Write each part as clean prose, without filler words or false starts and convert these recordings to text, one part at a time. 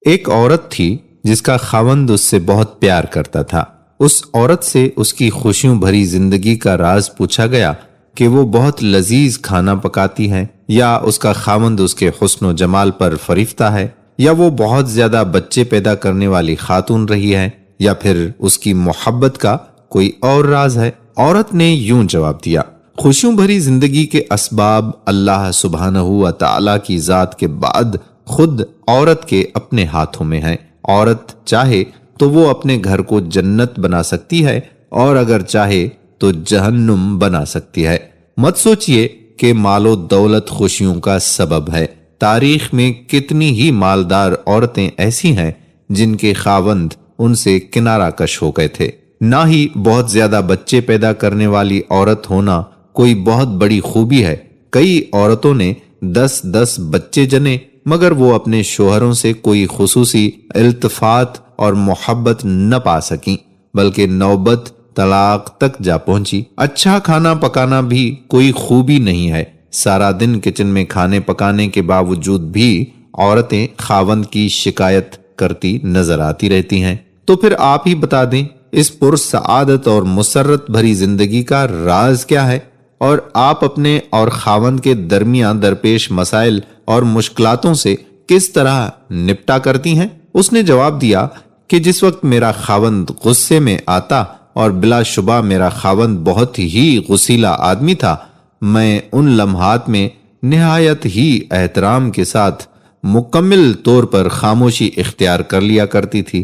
ایک عورت تھی جس کا خاوند اس سے بہت پیار کرتا تھا۔ اس عورت سے اس کی خوشیوں بھری زندگی کا راز پوچھا گیا کہ وہ بہت لذیذ کھانا پکاتی ہے، یا اس کا خاوند اس کے حسن و جمال پر فریفتہ ہے، یا وہ بہت زیادہ بچے پیدا کرنے والی خاتون رہی ہے، یا پھر اس کی محبت کا کوئی اور راز ہے۔ عورت نے یوں جواب دیا، خوشیوں بھری زندگی کے اسباب اللہ سبحانہ و تعالی کی ذات کے بعد خود عورت کے اپنے ہاتھوں میں ہیں۔ عورت چاہے تو وہ اپنے گھر کو جنت بنا سکتی ہے، اور اگر چاہے تو جہنم بنا سکتی ہے۔ مت سوچئے کہ مال و دولت خوشیوں کا سبب ہے۔ تاریخ میں کتنی ہی مالدار عورتیں ایسی ہیں جن کے خاوند ان سے کنارہ کش ہو گئے تھے۔ نہ ہی بہت زیادہ بچے پیدا کرنے والی عورت ہونا کوئی بہت بڑی خوبی ہے۔ کئی عورتوں نے 10 بچے جنے، مگر وہ اپنے شوہروں سے کوئی خصوصی التفات اور محبت نہ پا سکیں، بلکہ نوبت طلاق تک جا پہنچی۔ اچھا کھانا پکانا بھی کوئی خوبی نہیں ہے۔ سارا دن کچن میں کھانے پکانے کے باوجود بھی عورتیں خاوند کی شکایت کرتی نظر آتی رہتی ہیں۔ تو پھر آپ ہی بتا دیں، اس پرسعادت اور مسرت بھری زندگی کا راز کیا ہے، اور آپ اپنے اور خاوند کے درمیان درپیش مسائل اور مشکلاتوں سے کس طرح نپٹا کرتی ہیں؟ اس نے جواب دیا کہ جس وقت میرا خاوند غصے میں آتا، اور بلا شبہ میرا خاوند بہت ہی غصیلا آدمی تھا، میں ان لمحات میں نہایت ہی احترام کے ساتھ مکمل طور پر خاموشی اختیار کر لیا کرتی تھی۔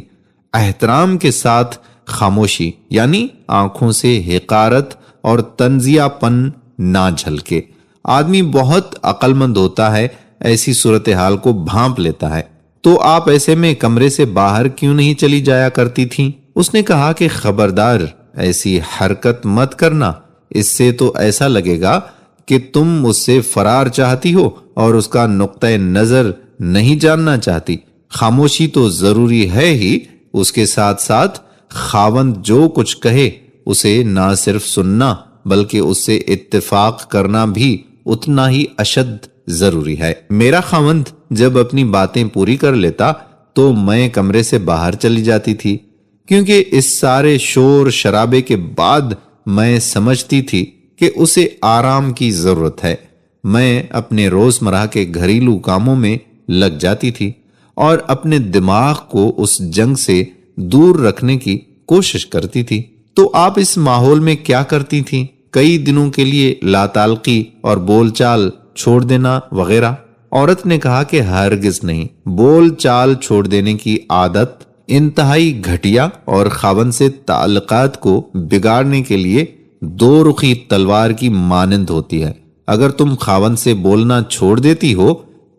احترام کے ساتھ خاموشی یعنی آنکھوں سے حقارت اور تنزیہ پن نہ جھلکے۔ آدمی بہت عقل مند ہوتا ہے، ایسی صورتحال کو بھانپ لیتا ہے۔ تو آپ ایسے میں کمرے سے باہر کیوں نہیں چلی جایا کرتی تھیں؟ اس نے کہا کہ خبردار، ایسی حرکت مت کرنا، اس سے تو ایسا لگے گا کہ تم مجھ سے فرار چاہتی ہو اور اس کا نقطہ نظر نہیں جاننا چاہتی۔ خاموشی تو ضروری ہے ہی، اس کے ساتھ ساتھ خاوند جو کچھ کہے اسے نہ صرف سننا بلکہ اس سے اتفاق کرنا بھی اتنا ہی اشد ضروری ہے۔ میرا خاوند جب اپنی باتیں پوری کر لیتا تو میں کمرے سے باہر چلی جاتی تھی، کیونکہ اس سارے شور شرابے کے بعد میں سمجھتی تھی کہ اسے آرام کی ضرورت ہے۔ میں اپنے روزمرہ کے گھریلو کاموں میں لگ جاتی تھی اور اپنے دماغ کو اس جنگ سے دور رکھنے کی کوشش کرتی تھی۔ تو آپ اس ماحول میں کیا کرتی تھیں؟ کئی دنوں کے لیے لا تعلقی اور بول چال چھوڑ دینا وغیرہ؟ عورت نے کہا کہ ہرگز نہیں۔ بول چال چھوڑ دینے کی عادت انتہائی گھٹیا اور خاوند سے تعلقات کو بگاڑنے کے لیے دو رخی تلوار کی مانند ہوتی ہے۔ اگر تم خاوند سے بولنا چھوڑ دیتی ہو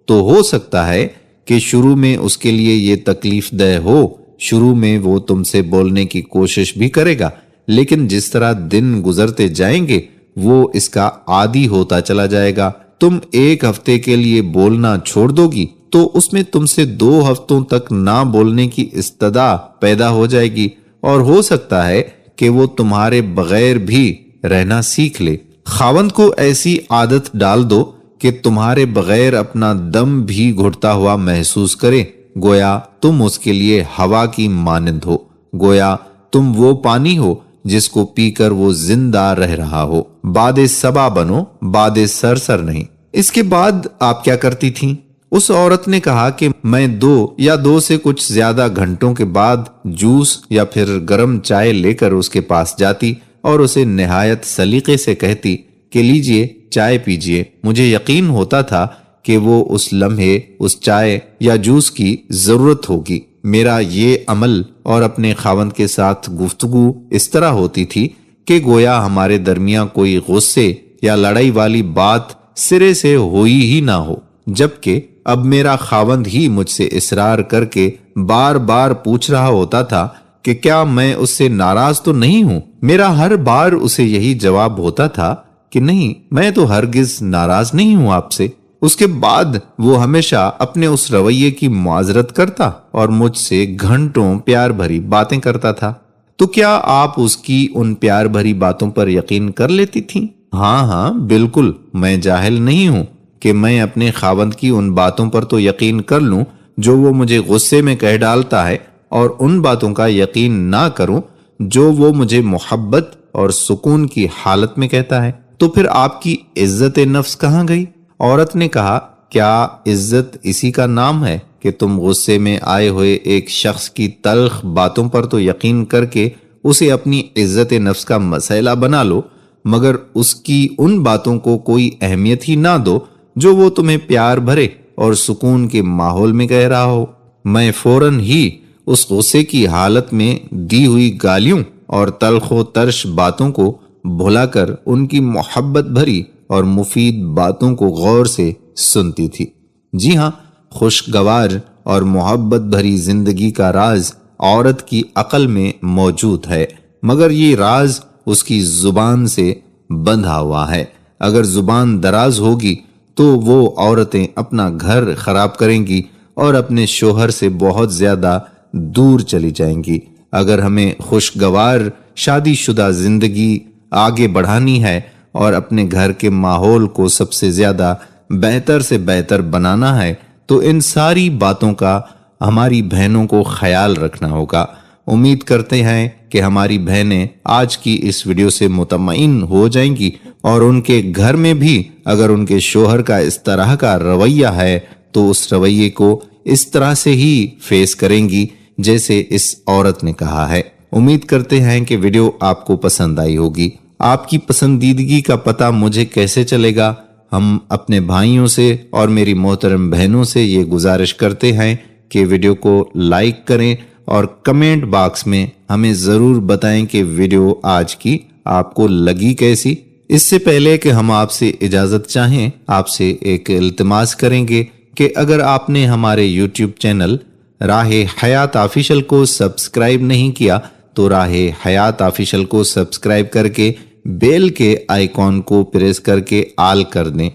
تو ہو سکتا ہے کہ شروع میں اس کے لیے یہ تکلیف دہ ہو، شروع میں وہ تم سے بولنے کی کوشش بھی کرے گا، لیکن جس طرح دن گزرتے جائیں گے وہ اس کا عادی ہوتا چلا جائے گا۔ تم 1 ہفتے کے لیے بولنا چھوڑ دو گی تو اس میں تم سے 2 ہفتوں تک نہ بولنے کی استدا پیدا ہو جائے گی، اور ہو سکتا ہے کہ وہ تمہارے بغیر بھی رہنا سیکھ لے۔ خاوند کو ایسی عادت ڈال دو کہ تمہارے بغیر اپنا دم بھی گھٹتا ہوا محسوس کرے، گویا تم اس کے لیے ہوا کی مانند ہو، گویا تم وہ پانی ہو جس کو پی کر وہ زندہ رہ رہا ہو۔ باد صبا بنو، باد سرسر نہیں۔ اس کے بعد آپ کیا کرتی تھیں؟ اس عورت نے کہا کہ میں 2 سے کچھ زیادہ گھنٹوں کے بعد جوس یا پھر گرم چائے لے کر اس کے پاس جاتی اور اسے نہایت سلیقے سے کہتی کہ لیجئے چائے پیجئے۔ مجھے یقین ہوتا تھا کہ وہ اس لمحے اس چائے یا جوس کی ضرورت ہوگی۔ میرا یہ عمل اور اپنے خاوند کے ساتھ گفتگو اس طرح ہوتی تھی کہ گویا ہمارے درمیان کوئی غصے یا لڑائی والی بات سرے سے ہوئی ہی نہ ہو، جبکہ اب میرا خاوند ہی مجھ سے اصرار کر کے بار بار پوچھ رہا ہوتا تھا کہ کیا میں اس سے ناراض تو نہیں ہوں۔ میرا ہر بار اسے یہی جواب ہوتا تھا کہ نہیں، میں تو ہرگز ناراض نہیں ہوں آپ سے۔ اس کے بعد وہ ہمیشہ اپنے اس رویے کی معذرت کرتا اور مجھ سے گھنٹوں پیار بھری باتیں کرتا تھا۔ تو کیا آپ اس کی ان پیار بھری باتوں پر یقین کر لیتی تھیں؟ ہاں بالکل، میں جاہل نہیں ہوں کہ میں اپنے خاوند کی ان باتوں پر تو یقین کر لوں، جو وہ مجھے غصے میں کہہ ڈالتا ہے اور ان باتوں کا یقین نہ کروں جو وہ مجھے محبت اور سکون کی حالت میں کہتا ہے، تو پھر آپ کی عزت نفس کہاں گئی؟ عورت نے کہا، کیا عزت اسی کا نام ہے کہ تم غصے میں آئے ہوئے ایک شخص کی تلخ باتوں پر تو یقین کر کے اسے اپنی عزت نفس کا مسئلہ بنا لو، مگر اس کی ان باتوں کو کوئی اہمیت ہی نہ دو جو وہ تمہیں پیار بھرے اور سکون کے ماحول میں کہہ رہا ہو؟ میں فوراً ہی اس غصے کی حالت میں دی ہوئی گالیوں اور تلخ و ترش باتوں کو بھلا کر ان کی محبت بھری اور مفید باتوں کو غور سے سنتی تھی۔ جی ہاں، خوشگوار اور محبت بھری زندگی کا راز عورت کی عقل میں موجود ہے، مگر یہ راز اس کی زبان سے بندھا ہوا ہے۔ اگر زبان دراز ہوگی تو وہ عورتیں اپنا گھر خراب کریں گی اور اپنے شوہر سے بہت زیادہ دور چلی جائیں گی۔ اگر ہمیں خوشگوار شادی شدہ زندگی آگے بڑھانی ہے اور اپنے گھر کے ماحول کو سب سے زیادہ بہتر سے بہتر بنانا ہے تو ان ساری باتوں کا ہماری بہنوں کو خیال رکھنا ہوگا۔ امید کرتے ہیں کہ ہماری بہنیں آج کی اس ویڈیو سے مطمئن ہو جائیں گی اور ان کے گھر میں بھی اگر ان کے شوہر کا اس طرح کا رویہ ہے تو اس رویے کو اس طرح سے ہی فیس کریں گی جیسے اس عورت نے کہا ہے۔ امید کرتے ہیں کہ ویڈیو آپ کو پسند آئی ہوگی۔ آپ کی پسندیدگی کا پتہ مجھے کیسے چلے گا؟ ہم اپنے بھائیوں سے اور میری محترم بہنوں سے یہ گزارش کرتے ہیں کہ ویڈیو کو لائک کریں اور کمنٹ باکس میں ہمیں ضرور بتائیں کہ ویڈیو آج کی آپ کو لگی کیسی۔ اس سے پہلے کہ ہم آپ سے اجازت چاہیں، آپ سے ایک التماس کریں گے کہ اگر آپ نے ہمارے یوٹیوب چینل راہ حیات آفیشل کو سبسکرائب نہیں کیا تو راہ حیات آفیشل کو سبسکرائب کر کے بیل کے آئیکن کو پریس کر کے آل کر دیں،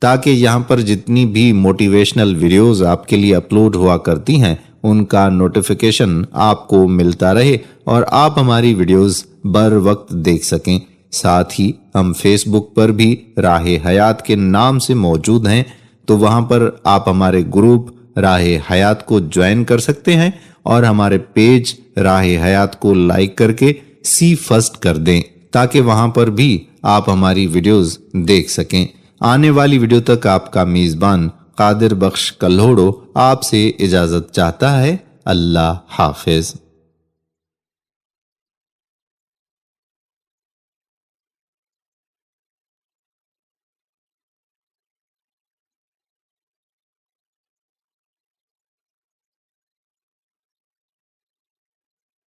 تاکہ یہاں پر جتنی بھی موٹیویشنل ویڈیوز آپ کے لیے اپلوڈ ہوا کرتی ہیں ان کا نوٹیفیکیشن آپ کو ملتا رہے اور آپ ہماری ویڈیوز بر وقت دیکھ سکیں۔ ساتھ ہی ہم فیس بک پر بھی راہ حیات کے نام سے موجود ہیں، تو وہاں پر آپ ہمارے گروپ راہ حیات کو جوائن کر سکتے ہیں اور ہمارے پیج راہ حیات کو لائک کر کے سی فرسٹ کر دیں، تاکہ وہاں پر بھی آپ ہماری ویڈیوز دیکھ سکیں۔ آنے والی ویڈیو تک آپ کا میزبان قادر بخش کلہوڑو آپ سے اجازت چاہتا ہے۔ اللہ حافظ۔